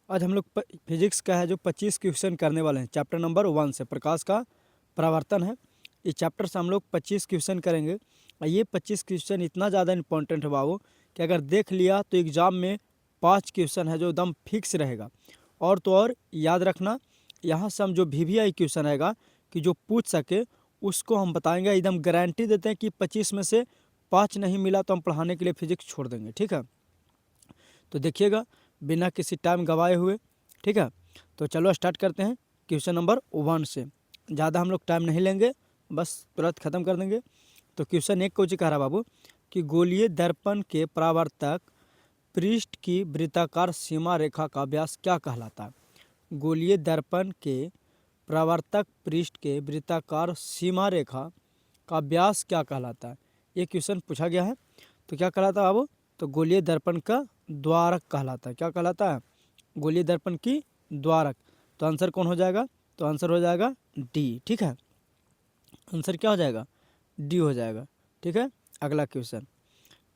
आज हम लोग फिजिक्स का है जो 25 क्वेश्चन करने वाले हैं। चैप्टर नंबर 1 से प्रकाश का परावर्तन है। इस चैप्टर से हम लोग 25 क्वेश्चन करेंगे और ये 25 क्वेश्चन इतना ज़्यादा इंपॉर्टेंट है बाबू कि अगर देख लिया तो एग्ज़ाम में 5 क्वेश्चन है जो एकदम फिक्स रहेगा। और तो और याद रखना, यहाँ से हम जो VVI क्वेश्चन आएगा कि जो पूछ सके उसको हम बताएंगे। एकदम गारंटी देते हैं कि 25 में से 5 नहीं मिला तो हम पढ़ाने के लिए फिजिक्स छोड़ देंगे। ठीक है, तो देखिएगा बिना किसी टाइम गवाए हुए। ठीक है, तो चलो स्टार्ट करते हैं क्वेश्चन नंबर 1 से। ज़्यादा हम लोग टाइम नहीं लेंगे, बस तुरंत ख़त्म कर देंगे। तो क्वेश्चन 1 को जी कह रहा बाबू कि गोलीय दर्पण के परावर्तक पृष्ठ की वृत्ताकार सीमा रेखा का व्यास क्या कहलाता है। गोलीय दर्पण के परावर्तक पृष्ठ के वृत्ताकार सीमा रेखा का व्यास क्या कहलाता है, ये क्वेश्चन पूछा गया है। तो क्या कहलाता है बाबू, तो गोलीय दर्पण का द्वारक कहलाता है। क्या कहलाता है, गोलीय दर्पण की द्वारक। तो आंसर कौन हो जाएगा, तो आंसर हो जाएगा डी। ठीक है, आंसर क्या हो जाएगा, डी हो जाएगा। ठीक है, अगला क्वेश्चन,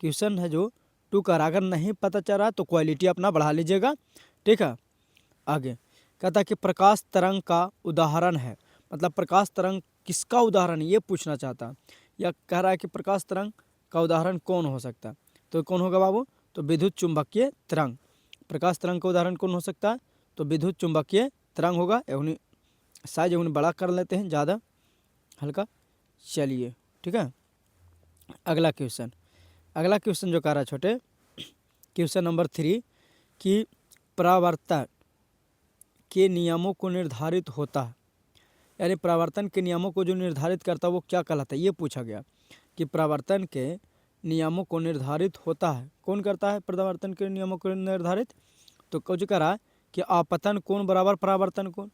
क्वेश्चन है जो 2 का। अगर नहीं पता चल रहा तो क्वालिटी अपना बढ़ा लीजिएगा। ठीक है, आगे कहता है कि प्रकाश तरंग का उदाहरण है, मतलब प्रकाश तरंग किसका उदाहरण है ये पूछना चाहता है। या कह रहा है कि प्रकाश तरंग का उदाहरण कौन हो सकता है। तो कौन होगा बाबू, तो विद्युत चुंबकीय तरंग। प्रकाश तरंग का उदाहरण कौन हो सकता है, तो विद्युत चुंबकीय तरंग होगा। एवनी साइज एवनी बड़ा कर लेते हैं, ज़्यादा हल्का। चलिए ठीक है, अगला क्वेश्चन। अगला क्वेश्चन जो कह रहा है छोटे, क्वेश्चन नंबर 3 कि परावर्तन के नियमों को निर्धारित होता है, यानी परावर्तन के नियमों को जो निर्धारित करता है वो क्या कहलाता है, ये पूछा गया कि परावर्तन के नियमों को निर्धारित होता है, कौन करता है परावर्तन के नियमों को निर्धारित। तो कुछ कह रहा है कि आपतन कोण बराबर परावर्तन कोण,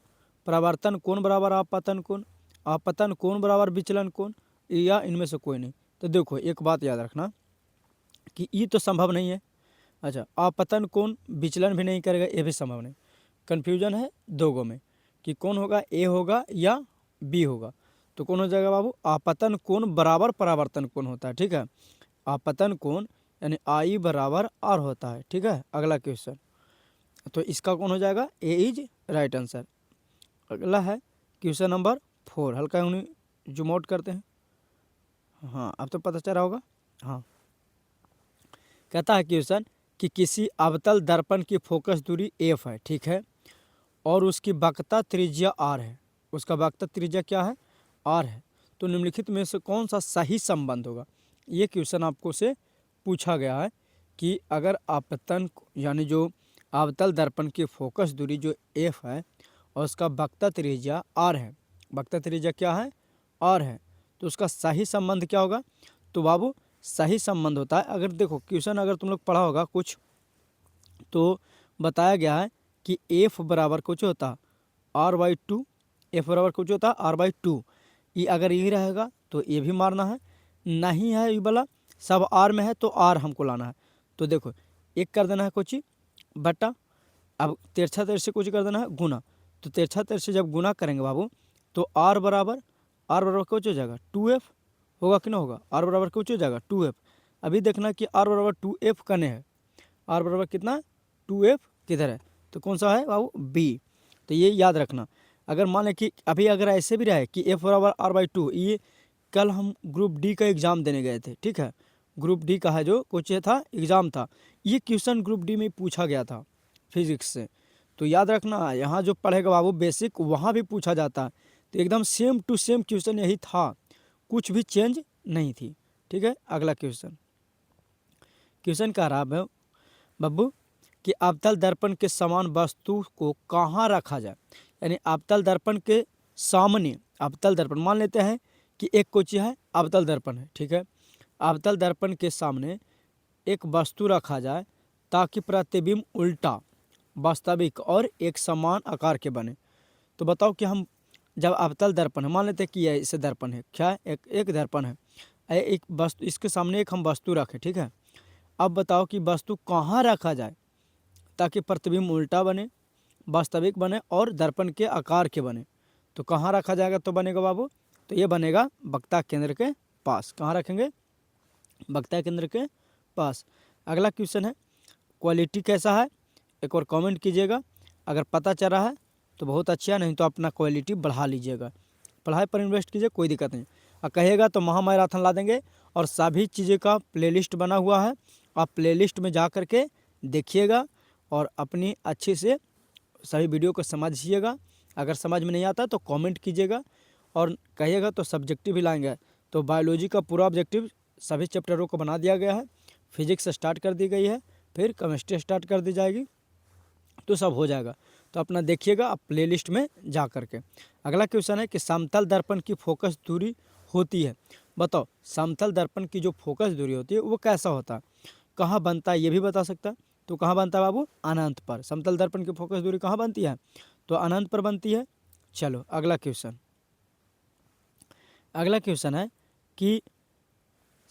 परावर्तन कोण बराबर आपतन कोण, आपतन कोण बराबर विचलन कोण, या इनमें से कोई नहीं। तो देखो एक बात याद रखना कि ये तो संभव नहीं है। अच्छा, आपतन कोण विचलन भी नहीं करेगा, ये भी संभव नहीं। कन्फ्यूजन है दो गो में कि कौन होगा, ए होगा या बी होगा। तो कौन हो जाएगा बाबू, आपतन कोण बराबर परावर्तन कोण होता है। ठीक है, आपतन कोण यानी आई बराबर आर होता है। ठीक है, अगला क्वेश्चन, तो इसका कौन हो जाएगा, ए इज राइट आंसर। अगला है क्वेश्चन नंबर 4, हल्का उन्हें जूम आउट करते हैं। हाँ, अब तो पता चल रहा होगा। हाँ, कहता है क्वेश्चन कि किसी अवतल दर्पण की फोकस दूरी एफ है, ठीक है, और उसकी वक्रता त्रिज्या आर है। उसका वक्रता त्रिज्या क्या है, आर है। तो निम्नलिखित में से कौन सा सही संबंध होगा, ये क्वेश्चन आपको से पूछा गया है कि अगर आपतन यानी जो अवतल दर्पण की फोकस दूरी जो एफ है और उसका वक्रता त्रिज्या आर है, वक्रता त्रिज्या क्या है, आर है, तो उसका सही संबंध क्या होगा। तो बाबू सही संबंध होता है, अगर देखो क्वेश्चन अगर तुम लोग पढ़ा होगा कुछ, तो बताया गया है कि एफ बराबर कुछ होता r/2, एफ बराबर कुछ होता r/2। ये अगर यही रहेगा तो ये भी मारना है, नहीं है ये वाला सब आर में है तो आर हमको लाना है। तो देखो एक कर देना है कुछ बटा, अब तिरछा तिरछा से कुछ कर देना है गुना। तो तिरछा तिरछा से जब गुना करेंगे बाबू तो आर बराबर कुछ हो जाएगा 2f, होगा कि ना होगा, आर बराबर कुछ हो जाएगा 2f। अभी देखना कि आर बराबर 2f कने है, आर बराबर कितना 2f किधर है, तो कौन सा है बाबू, बी। तो ये याद रखना। अगर मान लें कि अभी अगर ऐसे भी रहे कि f बराबर r/2, ये कल हम ग्रुप डी का एग्ज़ाम देने गए थे। ठीक है, ग्रुप डी का है जो कुछ था एग्ज़ाम था, ये क्वेश्चन ग्रुप डी में पूछा गया था फिजिक्स से। तो याद रखना यहाँ जो पढ़ेगा बाबू बेसिक वहाँ भी पूछा जाता है। तो एकदम सेम टू सेम क्वेश्चन यही था, कुछ भी चेंज नहीं थी। ठीक है, अगला क्वेश्चन, क्वेश्चन कह रहा है बब्बू कि अवतल दर्पण के समान वस्तु को कहाँ रखा जाए, यानी अवतल दर्पण के सामने, अवतल दर्पण मान लेते हैं कि एक कोची है अवतल दर्पण है, ठीक है, अवतल दर्पण के सामने एक वस्तु रखा जाए ताकि प्रतिबिंब उल्टा, वास्तविक और एक समान आकार के बने। तो बताओ कि हम जब अवतल दर्पण है, मान लेते हैं कि यह इसे दर्पण है, क्या है, एक दर्पण है, एक वस्तु, इसके सामने एक हम वस्तु रखें, ठीक है। अब बताओ कि वस्तु कहाँ रखा जाए ताकि प्रतिबिंब उल्टा बने, वास्तविक बने और दर्पण के आकार के बने। तो कहाँ रखा जाएगा तो बनेगा बाबू, तो ये बनेगा वक्ता केंद्र के पास। कहाँ रखेंगे, वक्ता केंद्र के पास। अगला क्वेश्चन है क्वालिटी कैसा है, एक और कमेंट कीजिएगा। अगर पता चल रहा है तो बहुत अच्छा, नहीं तो अपना क्वालिटी बढ़ा लीजिएगा, पढ़ाई पर इन्वेस्ट कीजिए, कोई दिक्कत नहीं। और कहिएगा तो महामैराथन ला देंगे, और सभी चीज़ें का प्लेलिस्ट बना हुआ है, आप प्लेलिस्ट में जा कर के देखिएगा और अपनी अच्छे से सभी वीडियो को समझिएगा। अगर समझ में नहीं आता तो कमेंट कीजिएगा, और कहिएगा तो सब्जेक्टिव भी लाएंगे। तो बायोलॉजी का पूरा ऑब्जेक्टिव सभी चैप्टरों को बना दिया गया है, फिजिक्स स्टार्ट कर दी गई है, फिर केमिस्ट्री स्टार्ट कर दी जाएगी, तो सब हो जाएगा। तो अपना देखिएगा आप प्लेलिस्ट में जा कर के। अगला क्वेश्चन है कि समतल दर्पण की फोकस दूरी होती है, बताओ समतल दर्पण की जो फोकस दूरी होती है वो कैसा होता है, कहाँ बनता है, ये भी बता सकता है। तो कहाँ बनता है बाबू, अनंत पर। समतल दर्पण की फोकस दूरी कहाँ बनती है, तो अनंत पर बनती है। चलो अगला क्वेश्चन, अगला क्वेश्चन है कि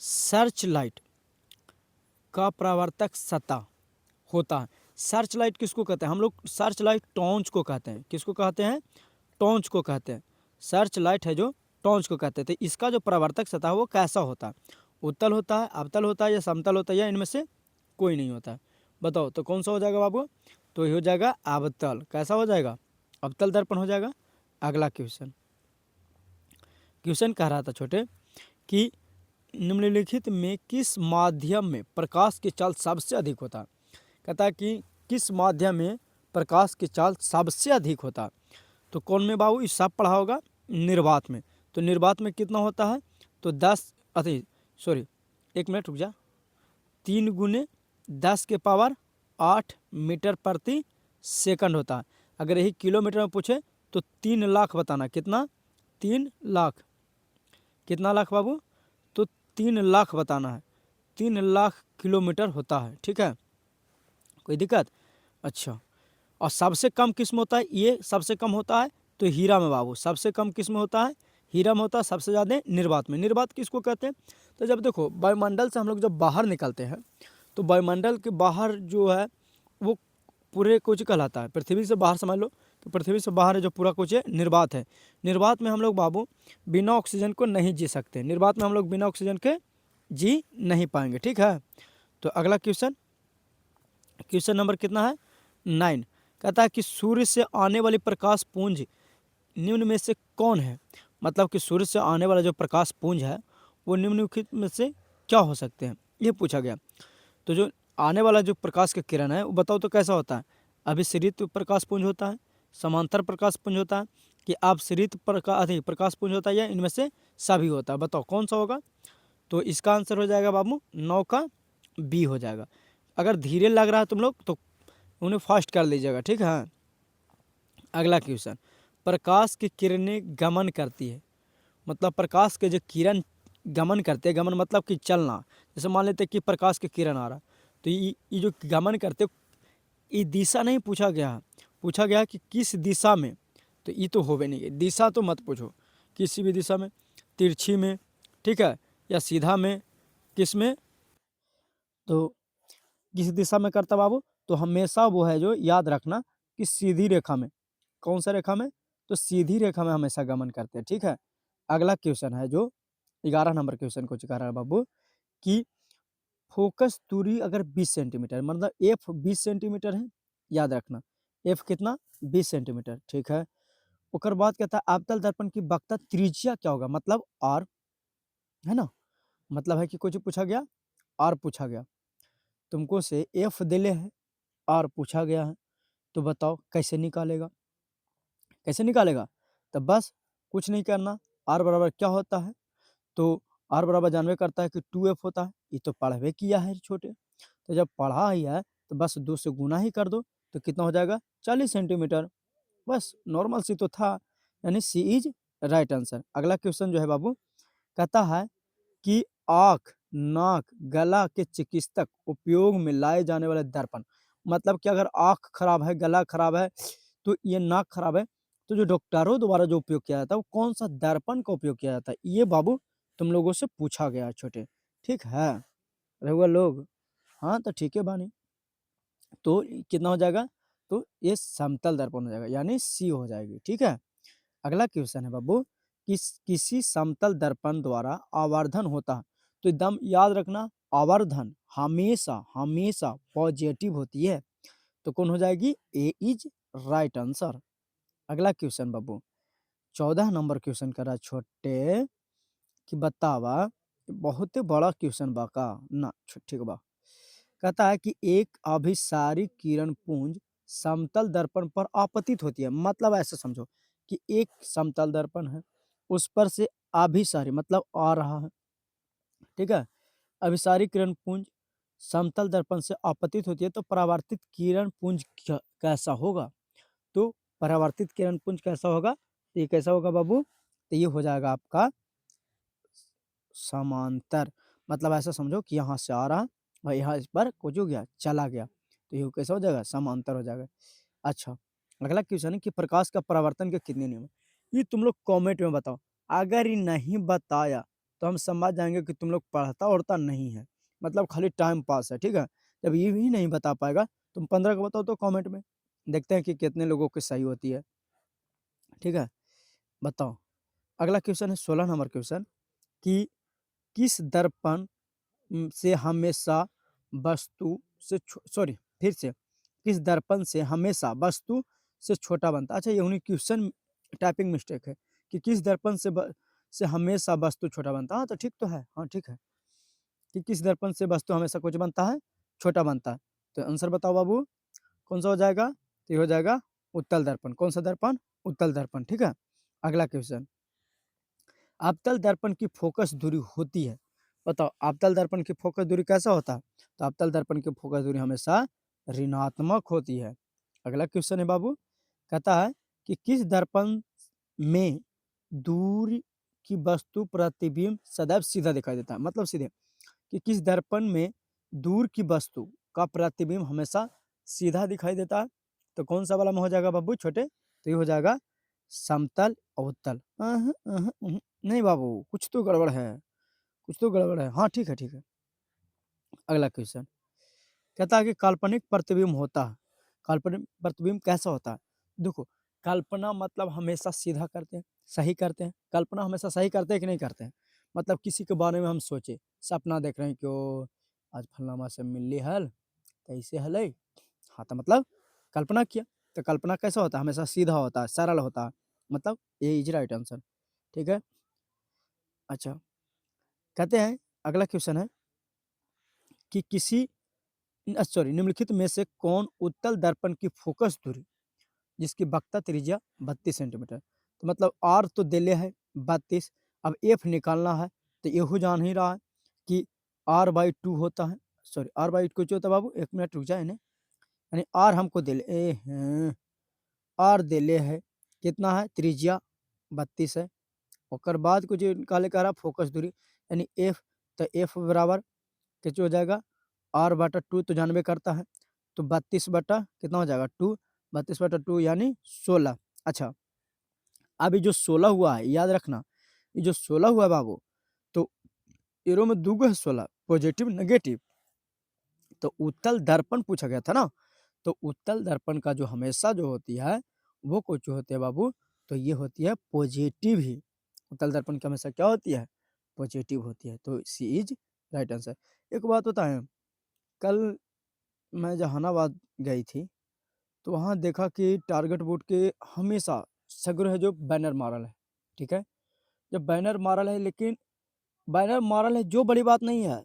सर्च लाइट का परावर्तक सतह होता है। सर्च लाइट किसको कहते हैं, हम लोग सर्च लाइट टॉर्च को कहते हैं। किसको कहते हैं, टॉर्च को कहते हैं। सर्च लाइट है जो टॉर्च को कहते हैं। तो इसका जो परावर्तक सतह है वो कैसा होता है, उत्तल होता है, अवतल होता है, या समतल होता है, या इनमें से कोई नहीं होता है, बताओ। तो कौन सा हो जाएगा बाबू, तो ये हो जाएगा अवतल। कैसा हो जाएगा, अवतल दर्पण हो जाएगा। अगला क्वेश्चन, क्वेश्चन कह रहा था छोटे कि निम्नलिखित में किस माध्यम में प्रकाश की चाल सबसे अधिक होता है। कहता है कि किस माध्यम में प्रकाश की चाल सबसे अधिक होता है। तो कौन में बाबू, इस सब पढ़ा होगा, निर्वात में। तो निर्वात में कितना होता है, तो 10 अति सॉरी 1 मिनट रुक जा, 3 × 10⁻8 मीटर प्रति सेकंड होता है। अगर यही किलोमीटर में पूछे तो 3 लाख बताना। कितना, 3 लाख। कितना लाख बाबू, तो 3 लाख बताना है। 3 लाख किलोमीटर होता है, ठीक है, कोई दिक्कत। अच्छा, और सबसे कम किस्म होता है, ये सबसे कम होता है तो हीरा में बाबू। सबसे कम किस्म होता है हीरा में होता है, सबसे ज़्यादा निर्वात में। निर्वात किसको कहते हैं, तो जब देखो वायुमंडल से हम लोग जब बाहर निकलते हैं तो वायुमंडल के बाहर जो है वो पूरे कुछ कहलाता है, पृथ्वी से बाहर समझ लो। तो पृथ्वी से बाहर है जो पूरा कुछ है निर्वात है। निर्वात में हम लोग बाबू बिना ऑक्सीजन को नहीं जी सकते। निर्वात में हम लोग बिना ऑक्सीजन के जी नहीं पाएंगे, ठीक है। तो अगला क्वेश्चन, क्वेश्चन नंबर कितना है, 9। कहता है कि सूर्य से आने वाली प्रकाश पुंज निम्न में से कौन है। मतलब कि सूर्य से आने वाला जो प्रकाश पुंज है वो निम्नलिखित में से क्या हो सकते हैं, ये पूछा गया। तो जो आने वाला जो प्रकाश का किरण है वो बताओ तो कैसा होता है, अभिसरित प्रकाश पुंज होता है, समांतर प्रकाश पुंज होता है, कि अपसरित प्रकाश पुंज होता है, या इनमें से सभी होता है, बताओ कौन सा होगा। तो इसका आंसर हो जाएगा बाबू 9 का बी हो जाएगा। अगर धीरे लग रहा है तुम लोग तो उन्हें फास्ट कर लीजिएगा, ठीक है। अगला क्वेश्चन, प्रकाश की किरणें गमन करती है, मतलब प्रकाश के जो किरण गमन करते हैं, गमन मतलब कि चलना। जैसे मान लेते हैं कि प्रकाश के किरण आ रहा, तो ये जो गमन करते, ये दिशा नहीं पूछा गया है, पूछा गया कि किस दिशा में। तो ये तो होवे नहीं, दिशा तो मत पूछो, किसी भी दिशा में, तिरछी में, ठीक है, या सीधा में, किस में, तो किस दिशा में करता बाबू, तो हमेशा वो है जो याद रखना कि सीधी रेखा में। कौन सा रेखा में, तो सीधी रेखा में हमेशा गमन करते हैं, ठीक है। अगला क्वेश्चन है जो 11 नंबर क्वेश्चन को चुका रहा है बाबू, कि फोकस दूरी अगर 20 सेंटीमीटर, मतलब एफ 20 सेंटीमीटर है, याद रखना एफ कितना, 20 सेंटीमीटर, ठीक है। उसके बाद कहता है अवतल दर्पण की वक्रता त्रिज्या क्या होगा, मतलब आर, है ना, मतलब है कि कुछ पूछा गया, आर पूछा गया तुमको से, एफ दिले है, आर पूछा गया है, तो बताओ कैसे निकालेगा, कैसे निकालेगा। तो बस कुछ नहीं करना, आर बराबर क्या होता है, तो आर बराबर जानवे करता है कि 2f होता है, ये तो पढ़वे किया है छोटे। तो जब पढ़ा ही है तो बस 2 से गुना ही कर दो, तो कितना हो जाएगा, 40 सेंटीमीटर। बस नॉर्मल सी तो था, यानी सी इज राइट आंसर। अगला क्वेश्चन जो है बाबू, कहता है कि आँख, नाक, गला के चिकित्सक उपयोग में लाए जाने वाले दर्पण, मतलब कि अगर आँख खराब है, गला खराब है, तो ये नाक खराब है, तो जो डॉक्टरों द्वारा जो उपयोग किया जाता है वो कौन सा दर्पण का उपयोग किया जाता है, ये बाबू तुम लोगों से पूछा गया है छोटे, ठीक है। रहुआ लोग, हाँ तो ठीक है बानी, तो कितना हो जाएगा, तो ये समतल दर्पण हो जाएगा, यानी सी हो जाएगी, ठीक है। अगला क्वेश्चन है बाबू, किसी समतल दर्पण द्वारा आवर्धन होता है, तो एकदम याद रखना, आवर्धन हमेशा हमेशा पॉजिटिव होती है, तो कौन हो जाएगी, ए इज राइट आंसर। अगला क्वेश्चन बाबू 14 नंबर क्वेश्चन कर रहा है छोटे कि बतावा बहुत ही बड़ा क्वेश्चन बा का ना ठीक बा। कहता है कि एक अभिसारी किरण पुंज समतल दर्पण पर आपतित होती है, मतलब ऐसे समझो कि एक समतल दर्पण है, उस पर से अभिसारी मतलब आ रहा है, ठीक है। अभिसारी किरण पुंज समतल दर्पण से आपतित होती है तो परावर्तित किरण पुंज कैसा होगा? तो परावर्तित किरण पुंज कैसा होगा? तो ये कैसा होगा बाबू? तो ये हो जाएगा आपका समांतर, मतलब ऐसा समझो कि यहाँ से आ रहा है और यहाँ इस पर कुछ हो गया चला गया, तो ये कैसा हो जाएगा? समांतर हो जाएगा। अच्छा, अगला क्वेश्चन है कि प्रकाश का परावर्तन के कितने नियम है? ये तुम लोग कमेंट में बताओ। अगर ये नहीं बताया तो हम समझ जाएंगे कि तुम लोग पढ़ता उड़ता नहीं है, मतलब खाली टाइम पास है, ठीक है। जब ये भी नहीं बता पाएगा तुम 15 को बताओ तो कमेंट में, देखते हैं कि कितने लोगों की सही होती है, ठीक है। बताओ। अगला क्वेश्चन है 16 नंबर क्वेश्चन कि किस दर्पण से हमेशा वस्तु से सॉरी फिर से किस दर्पण से हमेशा वस्तु से छोटा बनता है? अच्छा, ये उन्हीं क्वेश्चन टाइपिंग मिस्टेक है कि किस दर्पण से हमेशा वस्तु छोटा बनता है। हाँ तो ठीक तो है, हाँ ठीक है कि किस दर्पण से वस्तु हमेशा कुछ बनता है, छोटा बनता है। तो आंसर बताओ बाबू, कौन सा हो जाएगा? तो ये हो जाएगा उत्तल दर्पण। कौन सा दर्पण? उत्तल दर्पण, ठीक है। अगला क्वेश्चन, अवतल दर्पण की फोकस दूरी होती है, बताओ अवतल दर्पण की फोकस दूरी कैसा होता है? तो अवतल दर्पण की फोकस दूरी हमेशा ऋणात्मक होती है। अगला क्वेश्चन है बाबू, कहता है कि किस दर्पण में दूर की वस्तु प्रतिबिंब सदैव सीधा दिखाई देता है, मतलब सीधे कि किस दर्पण में दूर की वस्तु का प्रतिबिंब हमेशा सीधा दिखाई देता है? तो कौन सा वाला में हो जाएगा बाबू छोटे? तो ये हो जाएगा समतल अवतल। नहीं बाबू, कुछ तो गड़बड़ है, कुछ तो गड़बड़ है। हाँ ठीक है, ठीक है। अगला क्वेश्चन कहता है कि काल्पनिक प्रतिबिंब होता है, काल्पनिक प्रतिबिंब कैसा होता है? देखो, कल्पना मतलब हमेशा सीधा करते हैं, सही करते हैं। कल्पना हमेशा सही करते हैं कि नहीं करते हैं? मतलब किसी के बारे में हम सोचे, सपना देख रहे हैं क्यों आज फलनामा से मिलली हल, कैसे हल, हाँ तो मतलब कल्पना किया। तो कल्पना कैसा होता है? हमेशा सीधा होता है, सरल होता है, मतलब ये इज राइट आंसर, ठीक है। अच्छा, कहते हैं अगला क्वेश्चन है कि किसी सॉरी निम्नलिखित में से कौन उत्तल दर्पण की फोकस दूरी जिसकी वक्रता त्रिज्या 32 सेंटीमीटर, तो मतलब आर तो दिले है 32, अब एफ निकालना है। तो यहू जान ही रहा है कि आर बाई टू होता है, सॉरी आर बाई कुछ होता है बाबू, एक मिनट रुक जाए इन्हें, यानी आर हमको दिले आर दिले है कितना है? त्रिज्या 32 है। और बाद कुछ निकाले कह रहा फोकस दूरी यानी एफ, तो एफ बराबर कितना हो जाएगा? आर बटा टू तो जानबे करता है, तो 32 बटा कितना हो जाएगा? टू, 32 बटा टू यानी 16। अच्छा, अब ये जो 16 हुआ है याद रखना, ये जो 16 हुआ है बाबू, तो एरो में दूगो है 16, पॉजिटिव नेगेटिव। तो उत्तल दर्पण पूछा गया था ना, तो उत्तल दर्पण का जो हमेशा जो होती है वो कुछ होती है बाबू, तो ये होती है पॉजिटिव ही। उत्तल दर्पण की हमेशा क्या होती है? पॉजिटिव होती है, तो सी इज राइट आंसर। एक बात बताएं, कल मैं जहानाबाद गई थी, तो वहाँ देखा कि टारगेट बोर्ड के हमेशा सग्र है जो बैनर मारल है, ठीक है। जब बैनर मारल है, लेकिन बैनर मारल है जो बड़ी बात नहीं है,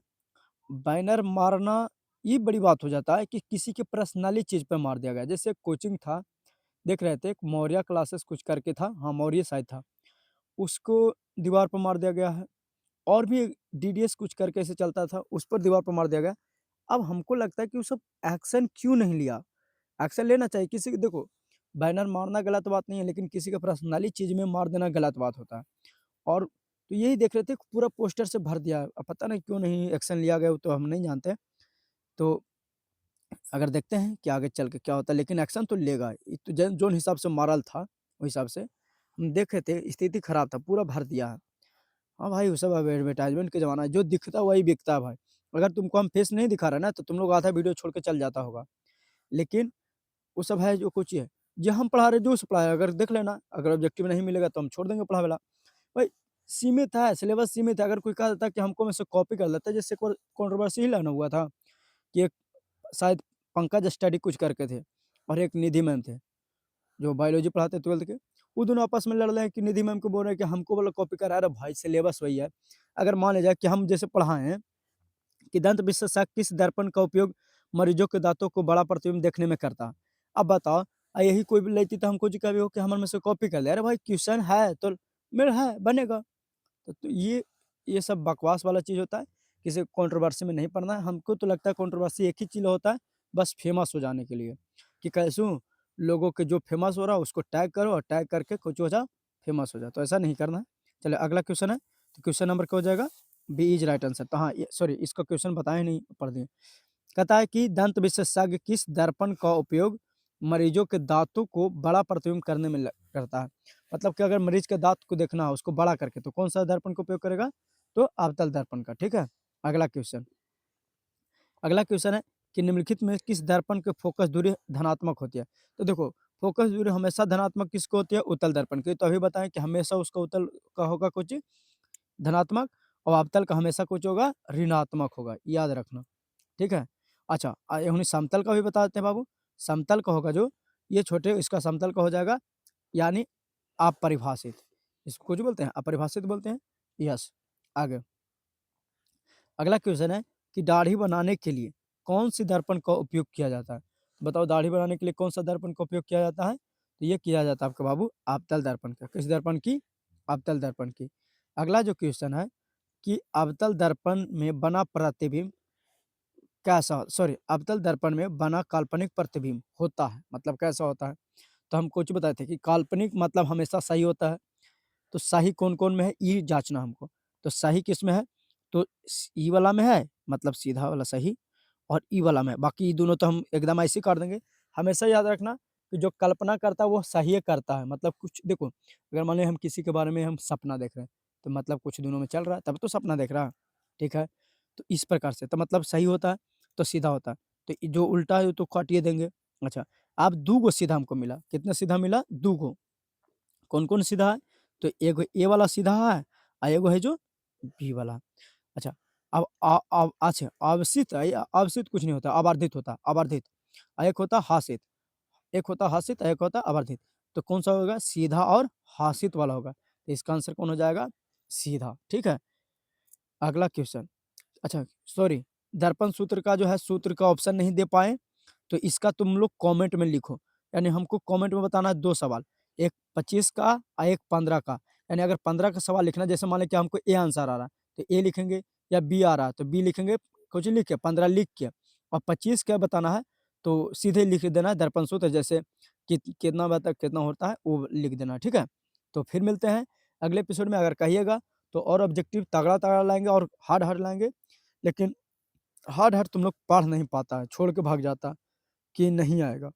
बैनर मारना ये बड़ी बात हो जाता है कि किसी के पर्सनली चीज़ पे मार दिया गया। जैसे कोचिंग था, देख रहे थे एक मौर्य क्लासेस कुछ करके था, हाँ मौर्य शायद था, उसको दीवार पर मार दिया गया है। और भी डीडीएस कुछ करके ऐसे चलता था, उस पर दीवार पर मार दिया गया। अब हमको लगता है कि वो सब एक्शन क्यों नहीं लिया? एक्शन लेना चाहिए किसी को, देखो बैनर मारना गलत बात नहीं है, लेकिन किसी का पर्सनली चीज़ में मार देना गलत बात होता है। और तो यही देख रहे थे पूरा पोस्टर से भर दिया, अब पता नहीं क्यों नहीं एक्शन लिया गया, वो तो हम नहीं जानते। तो अगर देखते हैं कि आगे चल के क्या होता है, लेकिन एक्शन तो लेगा। ये तो जोन हिसाब से मारल था उस हिसाब से हम देखे थे, स्थिति खराब था, पूरा भर दिया है। हाँ भाई, वो सब अब एडवर्टाइजमेंट का ज़माना है, जो दिखता है वही बिकता है भाई। अगर तुमको हम फेस नहीं दिखा रहे ना, तो तुम लोग आधा वीडियो छोड़ के चल जाता होगा। लेकिन वो सब है जो कुछ है, जो हम पढ़ा रहे जो से पढ़ाए, अगर देख लेना, अगर ऑब्जेक्टिव नहीं मिलेगा तो हम छोड़ देंगे पढ़ावेला। भाई सीमित है, सिलेबस सीमित है। अगर कोई कह देता है कि हमको में से कॉपी कर लेता है, जैसे कंट्रोवर्सी ही लाना हुआ था कि एक शायद पंकज स्टडी कुछ करके थे और एक निधि मैम थे, जो बायोलॉजी पढ़ाते हैं 12th के, वो दोनों आपस में लड़ रहे हैं कि निधि मैम को बोल रहे हैं कि हमको वाला कॉपी करा रहा है। भाई सिलेबस वही है। अगर मान लिया जाए कि हम जैसे पढ़ाए हैं कि दंत विशेषज्ञ किस दर्पण का उपयोग मरीजों के दांतों को बड़ा प्रतिबिंब देखने में करता है। अब बताओ, यही कोई भी लेती तो हमको जी कभी हो कि हमारे में से कॉपी कर ले। अरे भाई क्वेश्चन है तो मेरा है बनेगा। तो ये सब बकवास वाला चीज़ होता है। किसी कंट्रोवर्सी में नहीं पड़ना है। हमको तो लगता है कंट्रोवर्सी एक ही चीज़ होता है, बस फेमस हो जाने के लिए, कि कैसूँ लोगों के जो फेमस हो रहा है उसको टैग करो और टैग करके कुछ हो जाओ, फेमस हो जाओ। तो ऐसा नहीं करना है। चलिए अगला क्वेश्चन है, तो क्वेश्चन नंबर क्या हो जाएगा? B is right answer. तो हाँ, ये सॉरी इसका क्वेश्चन बताया नहीं, पढ़ दिए। कहता है कि दंत विशेषज्ञ किस दर्पण का उपयोग मरीजों के दांतों को बड़ा प्रतिबिंब करने में करता है। मतलब कि अगर मरीज के दांत को देखना हो उसको बड़ा करके, तो कौन सा दर्पण का उपयोग करेगा? तो अवतल दर्पण का। ठीक है। अगला क्वेश्चन, अगला क्वेश्चन है कि निम्नलिखित में किस दर्पण के फोकस दूरी धनात्मक होती है? तो देखो, फोकस दूरी हमेशा धनात्मक किसको होती है? उत्तल दर्पण की। तो अभी बताएं कि हमेशा उसका उत्तल का होगा कुछ धनात्मक, और अवतल का हमेशा कुछ होगा ऋणात्मक होगा, याद रखना। ठीक है। अच्छा, हमने समतल का भी बता देते हैं बाबू। समतल का होगा जो ये छोटे, इसका समतल का हो जाएगा यानी अपरिभाषित। इसको कुछ बोलते हैं, अपरिभाषित बोलते हैं। यस। आगे अगला क्वेश्चन है कि दाढ़ी बनाने के लिए कौन सी दर्पण का उपयोग किया जाता है? तो बताओ, दाढ़ी बनाने के लिए कौन सा दर्पण का उपयोग किया जाता है? तो ये किया जाता है आपका बाबू अवतल दर्पण का। किस दर्पण की? अवतल दर्पण की। अगला जो क्वेश्चन है कि अवतल दर्पण में बना प्रतिबिंब कैसा, सॉरी, अवतल दर्पण में बना काल्पनिक प्रतिबिंब होता है, मतलब कैसा होता है? तो हम कुछ बताए थे कि काल्पनिक मतलब हमेशा सही होता है। तो सही कौन-कौन में है, ये जाँचना हमको। तो सही किस में है? तो ई वाला में है, मतलब सीधा वाला सही, और ई वाला में है। बाकी ये दोनों तो हम एकदम ऐसे ही कर देंगे। हमेशा याद रखना कि जो कल्पना करता है वो सही करता है। मतलब कुछ देखो, अगर मान लें हम किसी के बारे में हम सपना देख रहे हैं, तो मतलब कुछ दिनों में चल रहा है, तब तो सपना देख रहा है। ठीक है? तो इस प्रकार से तो मतलब सही होता है, तो सीधा होता है। तो जो उल्टा है वो तो काटिए देंगे। अच्छा, अब 2 गो सीधा हमको मिला। कितना सीधा मिला? 2 गो। कौन-कौन सीधा है? तो एगो ए वाला सीधा है, एगो है जो बी वाला। अच्छा, अब अच्छा, अवसित है, या अवसित कुछ नहीं होता, अवर्धित होता है, अवर्धित। एक होता है हासित, एक होता है हासित, एक होता है अवर्धित। तो कौन-सा होगा? सीधा और हासित वाला होगा। तो इसका आंसर कौन हो जाएगा? सीधा। ठीक है? अगला क्वेश्चन, अच्छा सॉरी, दर्पण सूत्र का जो है, सूत्र का ऑप्शन नहीं दे पाए, तो इसका तुम लोग कमेंट में लिखो। यानी हमको कमेंट में बताना है 2 सवाल, एक 25 का और एक 15 का। यानी अगर 15 का सवाल लिखना है, जैसे मान लें कि हमको ए आंसर आ रहा है, तो ए लिखेंगे, या बी आ रहा है तो बी लिखेंगे, कुछ लिख के 15 लिख के, और 25 क्या बताना है तो सीधे लिख देना है दर्पण सूत्र, जैसे कितना बजे तक कितना होता है वो लिख देना है। ठीक है? तो फिर मिलते हैं अगले एपिसोड में। अगर कहिएगा तो और ऑब्जेक्टिव तगड़ा-तगड़ा लाएँगे और हार्ड-हार्ड लाएँगे। लेकिन हार्ड-हार्ड तुम लोग पढ़ नहीं पाता है, छोड़ के भाग जाता है कि नहीं आएगा।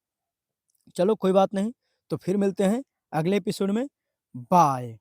चलो कोई बात नहीं, तो फिर मिलते हैं अगले एपिसोड में। बाय।